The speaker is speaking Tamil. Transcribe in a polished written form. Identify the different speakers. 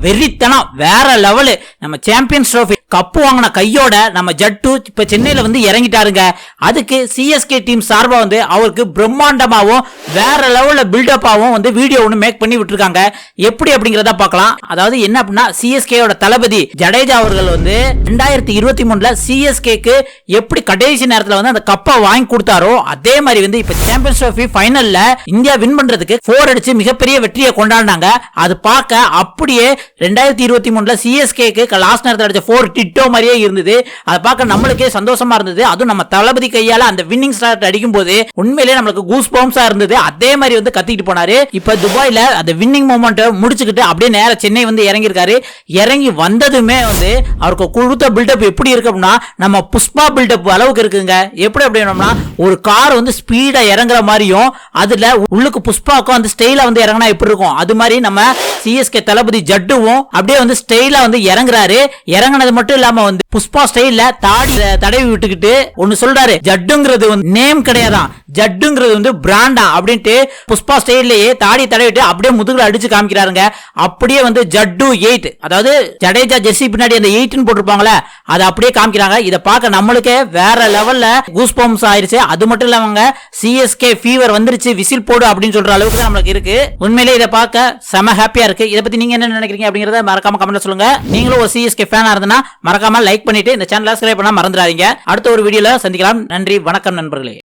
Speaker 1: வெறித்தனம் வேற லெவலு. நம்ம சாம்பியன்ஸ் ட்ரோஃபி கப்பு வாங்கின கையோட நம்ம ஜட்டு இப்ப சென்னையில வந்து இறங்கிட்டாருங்க. அதுக்கு சிஎஸ்கே டீம் சார்பா வந்து அவருக்கு பிரம்மாண்டமாவும் வேற லெவல்ல பில்டப்பாவும் வந்து வீடியோ ஒன்று மேக் பண்ணி விட்டுருக்காங்க. எப்படி அப்படிங்கறத பார்க்கலாம். அதாவது என்ன அப்படின்னா சிஎஸ்கேயோட தளபதி ஜடேஜா அவர்கள் வந்து 2023 சிஎஸ்கேக்கு எப்படி கடைசி நேரத்தில் வந்து அந்த கப்பை வாங்கி கொடுத்தாரோ அதே மாதிரி வந்து இப்ப சாம்பியன்ஸ் ட்ரோஃபி ஃபைனல்ல இந்தியா வின் பண்றதுக்கு 4 அடிச்சு மிகப்பெரிய வெற்றியை கொண்டாடினாங்க. அது பார்க்க அப்படியே 2023 சிஎஸ்கேக்கு லாஸ்ட் நேரத்தில் அடிச்ச 4 டிட்டோ மாதிரியே இருந்தது. அதை பார்க்க நம்மளுக்கே சந்தோஷமா இருந்தது. அதுவும் நம்ம தளபதி கையால அந்த வின்னிங் ஸ்டார்ட் அடிக்கும் போது உண்மையிலேயே நம்மளுக்கு கூஸ் பம்ப்ஸா இருந்தது. அதே மாதிரி வந்து கத்திட்டு போனாரு. இப்ப துபாயில அந்த வின்னிங் மொமெண்ட் முடிச்சுக்கிட்டு அப்படியே நேர சென்னை வந்து இறங்கி இருக்காரு. இறங்கி வந்ததுமே வந்து அவருக்கு கொடுத்த பில்டப் எப்படி இருக்கு அப்படின்னா நம்ம புஷ்பா பில்டப் அளவுக்கு இருக்குங்க. எப்படி அப்படின்னா ஒரு கார் வந்து ஸ்பீடா இறங்குற மாதிரியும் அதுல உள்ளுக்கு புஷ்பாக்கும் அந்த ஸ்டைலா வந்து இறங்கினா எப்படி இருக்கும் அது மாதிரி நம்ம சிஎஸ்கே தளபதி ஜட்டுவும் அப்படியே வந்து ஸ்டைலா வந்து இறங்குறாரு. இறங்கினது மட்டும் இல்லாம வந்து புஷ்பா ஸ்டைல்ல தாடி தடவி விட்டுக்கிட்டு ஒன்னு சொல்றாரு, ஜட்டுங்கிறது வந்து நேம் கிடையாதான், ஜட்டுங்கிறது வந்து பிராண்டா அப்படின்ட்டு புஷ்பா ஸ்டைல்லையே தாடி தடவிட்டு அப்படியே முதுகுல அடிச்சு காமிக்கிறாருங்க. அப்படியே வந்து ஜட்டு 8 அதாவது ஜடேஜா ஜெர்சி பின்னாடி அந்த 8 போட்டிருப்பாங்களே அதை அப்படியே காமிக்கிறாங்க. இதை பார்க்க நம்மளுக்கே வேற லெவல்ல கூஸ் பம்ப்ஸ் ஆயிருச்சு. அது மட்டும் இல்லாம சிஎஸ்கே ஃபீவர் வந்துருச்சு விசில் போடு அப்படின்னு சொல்ற அளவுக்கு நம்மளுக்கு இருக்கு. உண்மையிலே இதை பார்க்க செம ஹாப்பியா இருக்கு. இதை பத்தி நீங்க என்ன நினைக்கிறீங்க அப்படிங்கறத மறக்காம கமெண்ட்ல சொல்லுங்க. நீங்களும் ஒரு சிஎஸ்கே ஃபேனா இருந்தா மறக்காம லைக் பண்ணிட்டு இந்த சேனலை சப்ஸ்கிரைப் பண்ண மறந்துடாதீங்க. அடுத்த ஒரு வீடியோல சந்திக்கலாம். நன்றி, வணக்கம் நண்பர்களே.